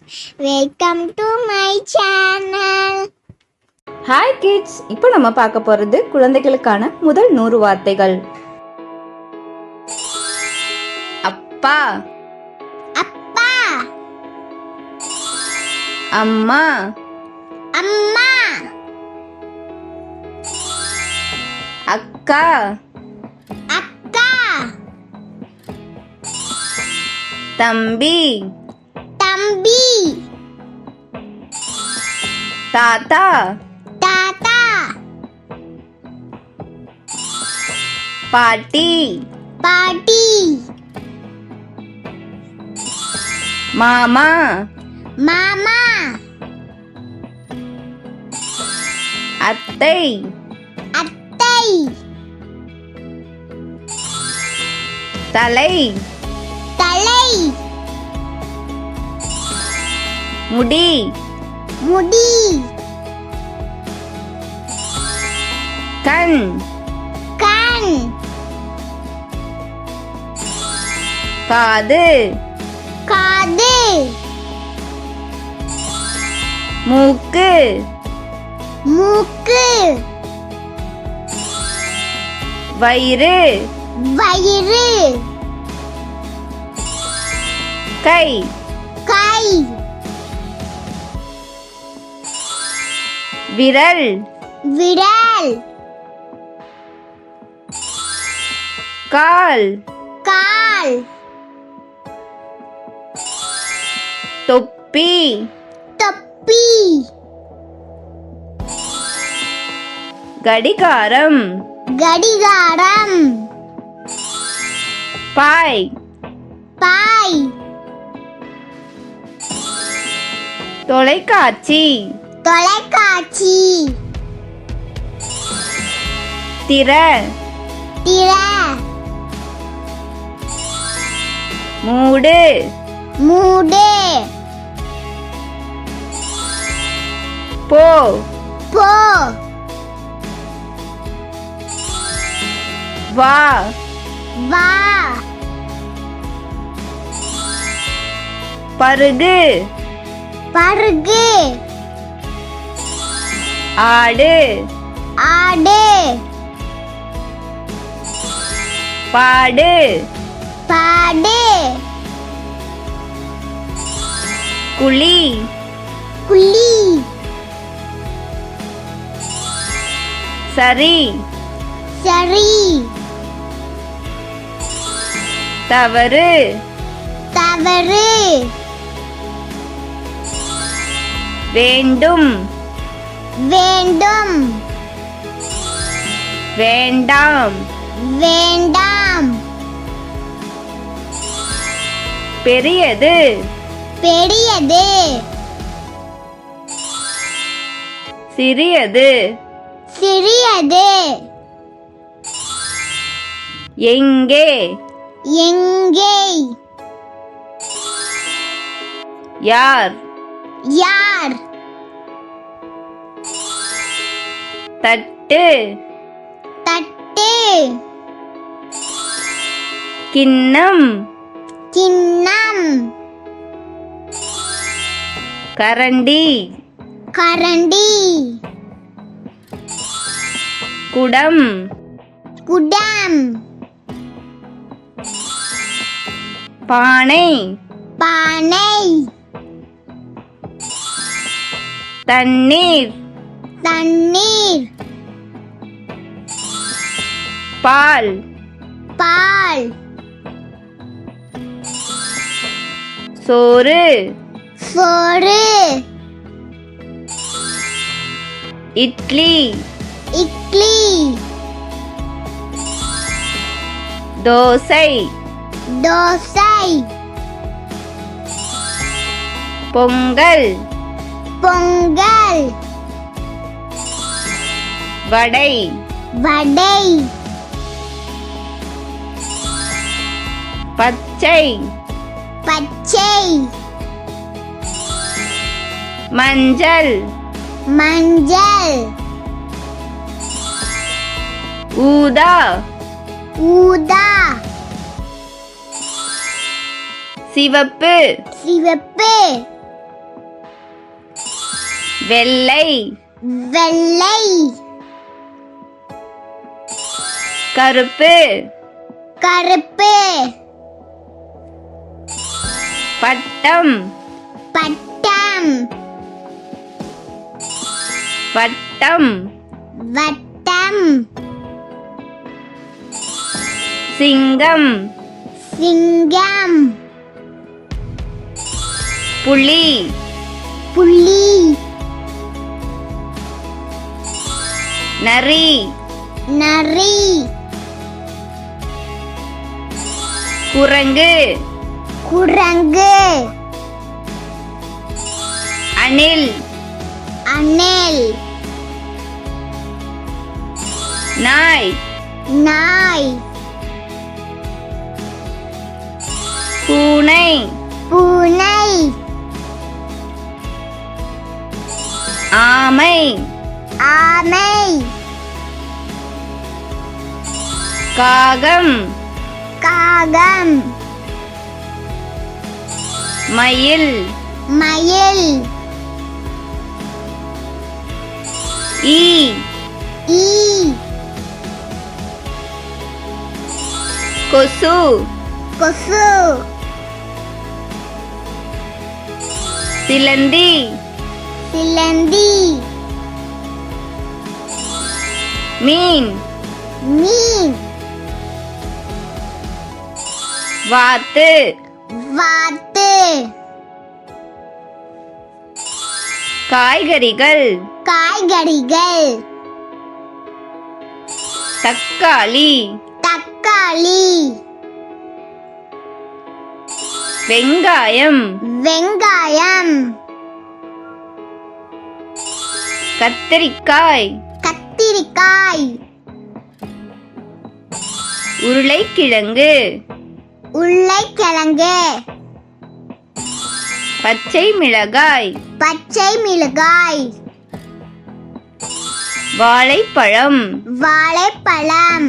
Welcome to my channel. Hi kids, இப்போ நம்ம பார்க்க போறது குழந்தைகளுக்கான முதல் 100 வார்த்தைகள். அப்பா, அப்பா, அம்மா, அம்மா, அக்கா, அக்கா, தம்பி, தம்பி, தாத்தா, தாத்தா, பாட்டி, பாட்டி, மாமா, மாமா, அத்தை, அத்தை, தலை, தலை, முடி, முடி, கண், கண், காது, காது, மூக்கு, மூக்கு, வயிறு, வயிறு, கை, கை, விரல், விரல், கால், கால், தொப்பி, தொப்பி, கடிகாரம், கடிகாரம், பாய், பாய், தொலைக்காட்சி, தொலைக்காட்சி, திர, திர, மூடு, மூடு, போ, போ, வா, வா, பருகு, பருகு, ஆடு, ஆடு, பாடு, பாடு, குழி, குழி, சரி, சரி, தவறு, தவறு, வேண்டும், வேண்டும், வேண்டாம், வேண்டாம், பெரியது, பெரியது, சிறியது, சிறியது, எங்கே, எங்கே, யார், யார், தட்டு, தட்டு, கிண்ணம், கிண்ணம், கரண்டி, கரண்டி, குடம், குடம், பானை, பானை, தண்ணீர், தண்ணீர், பால், பால், சோறு, சோறு, இட்லி, இட்லி, தோசை, தோசை, பொங்கல், பொங்கல், வடை, வடை, பச்சை, பச்சை, மஞ்சள், மஞ்சள், ஊதா, ஊதா, சிவப்பு, சிவப்பு, வெள்ளை வெள்ளை கருப்பு கருப்பு பட்டம் பட்டம் வட்டம் வட்டம் சிங்கம் சிங்கம் புலி புலி நரி நரி குரங்கு குரங்கு அணில் அணில் நாய் நாய் பூனை பூனை ஆமை ஆமை காகம் காகம் மயில் மயில் ஈ ஈ கொசு கொசு சிலந்தி சிலந்தி மீன் மீன் வாத்து வாத்து காய்கறிகள் காய்கறிகள் தக்காளி தக்காளி வெங்காயம் வெங்காயம் கத்தரிக்காய் கத்திரிக்காய் உருளைக்கிழங்கு உருளைக்கிழங்கு பச்சை மிளகாய் பச்சை மிளகாய் வாழைப்பழம் வாழைப்பழம்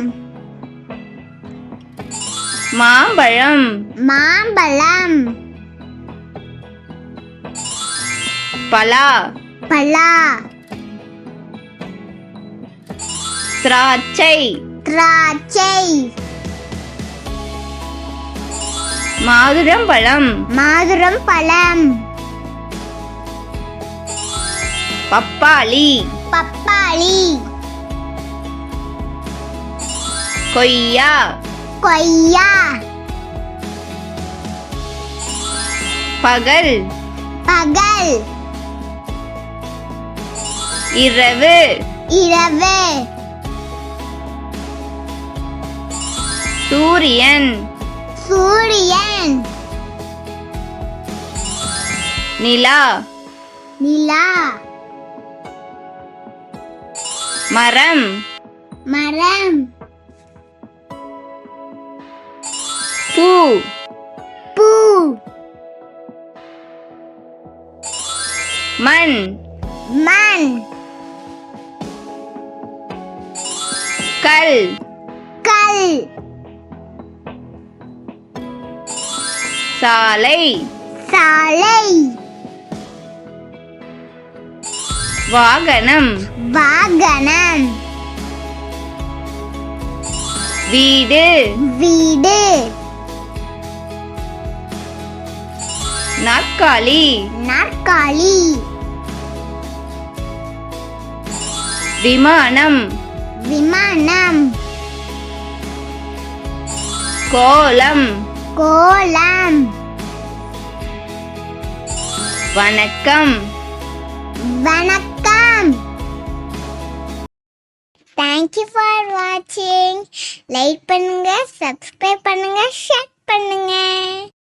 மாம்பழம் மாம்பழம் பலா பலா திராட்சை திராட்சை மாதுளம்பழம் மாதுளம் பழம் பப்பாளி பப்பாளி கொய்யா கொய்யா பகல் பகல் இரவு இரவு சூரியன் சூரியன் நிலா நிலா மரம் மரம் பூ பூ மண் மண் கல் கல் சாலை சாலை வாகனம் வாகனம் வீடு வீடு நாற்காலி நாற்காலி விமானம் விமானம் கோலம் கோலம் வணக்கம் வணக்கம். Thank you for watching. Like பண்ணுங்க, சப்ஸ்கிரைப் பண்ணுங்க, ஷேர் பண்ணுங்க.